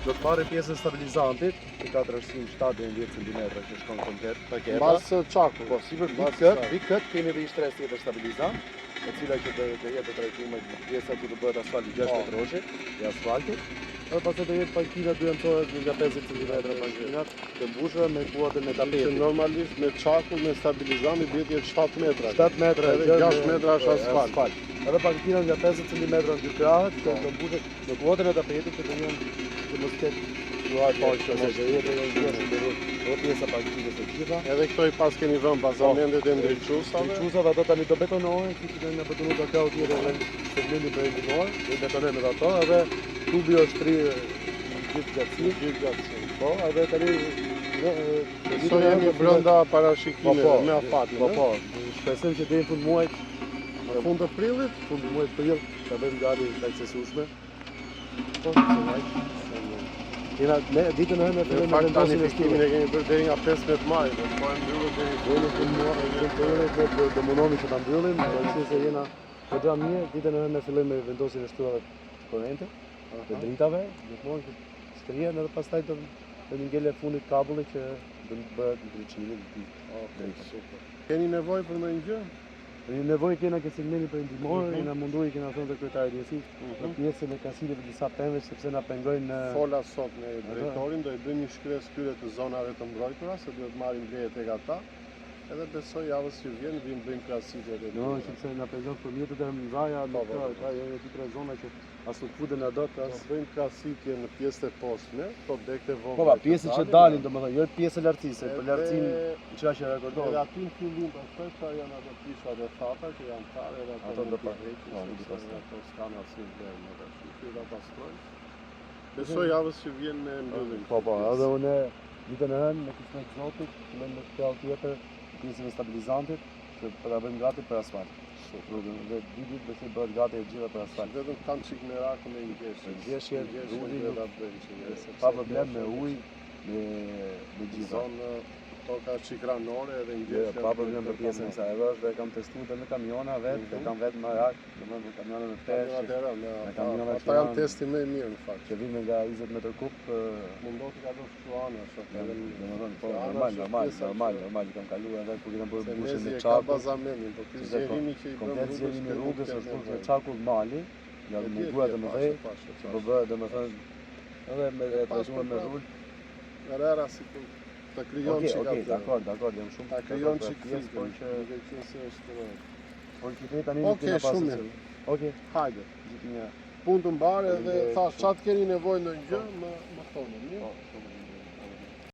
Do të marrë pjesën stabilizantit, të 407 cm që shkon komplet paketa. Mbas çakut. Po, sipër mbi kët kemi edhe një stres tjetër stabilizant, e cila që do të jetë trajtuar me pjesa ku do bëhet asfalti 6 metroshi, i asfaltit. Edhe pastaj do jetë pankina 2 amësohet nga 50 cm pankinat, të mbushura me kuadër me tapeti. Normalisht me çakun me stabilizantin duhet jetë 7 metra. 7 metra, edhe 6 metra është asfalt. Edhe pankinat nga 50 cm në dy krahët, që do mbushet me kuadër e tapetit që do jenë që mos ketë luaj pa që do jetë edhe pjesa pankinës së gjitha. Edhe këto i pas keni vënë bazamentet e ndriçuesave. Ndriçuesave ato tani do betonohen, siç do na betonuar ka kao tjetër në segmentin perëndimor, do betonojmë ato edhe tubi është shtrih gjithë gatësi. Po, edhe tani so jemi brenda parashikimeve me afatin. Po, shpresojmë që deri në fund muajit, në fund të prillit, fund muajit prill, ta bëjmë gati të aksesueshme. Po, ditën e hënë në fakt tani fikimin e kemi bërë deri nga 15 maj, do të bëjmë mbyllje deri në fund muajit, do mundohemi që ta mbyllim, pasi se jena goxha mirë, ditën e hënë fillojmë me vendosjen e shtylave korrente, të dritave, gjithmonë që shtrihen edhe pastaj do ngele fundit kabulli që do të bëhet ndriçimi i tij. Okej, super. Keni nevojë për ndonjë gjë? Nevojë kena ke segmentin perëndimor, na mundoi kena thënë te kryetari i drejtësisë, në pjesën e kanësireve të disa pemëve sepse na pengojnë fola sot me drejtorin, do i bëjmë një shkresë këtyre të zonave të mbrojtura, se duhet marrim leje tek ata. Edhe besoj javës që vjen bëjmë krahasitje edhe. Jo, sepse na pengon për mjetet e mëdha, ka edhe 2-3 zona që as nuk futen dot, as bëjmë krahasitje në pjesët e poshtme, to dekte vogla. Po, pjesët që dalin, domethënë, jo pjesë e lartësisë, për lartësinë çka që rekordohet. Edhe aty në fillim pastaj çfarë janë ato pishat e thata që janë fare edhe ato do të pastaj ato s'kanë asnjë vlerë më tash. Këto do pastrojnë. Besoj javës që vjen me mbyllim. Po, edhe unë ditën e hënë me kismet zotit, me këtë tjetër pjesën e stabilizantit, që ta bëjmë gati për asfalt. Dhe ditë besoj bëhet gati e gjitha për asfalt. Vetëm kam çik merak me ngjeshje. Ngjeshje, rudi do ta bëjmë që pa problem me ujë, me gjitha. Zonë toka çikranore edhe ngjeshje. Pa problem me pjesën e saj. Edhe është kam testuar edhe me kamiona vetë, kam vetë marak, domethënë me kamiona me tesh. Me kamiona ata janë testi më i mirë në fakt. Që vinë nga 20 metër kub, mundohet të kaloj shuana, domethënë po normal, kam kaluar edhe kur kam bërë bushën me çak. çak. Bazamentin, po ky zgjerimi që i bën rrugës, rrugës është çaku mali, nga munduar domethënë, po bëhet domethënë edhe me trajtuar me rul. Rara si ta krijon çika. Okej, dakor, jam shumë. Ta krijon çika, por që qenë është. Por që tani nuk kena pasur. Okej, hajde. Gjithë një punë të mbarë dhe thash çat keni nevojë ndonjë gjë, më thoni, mirë.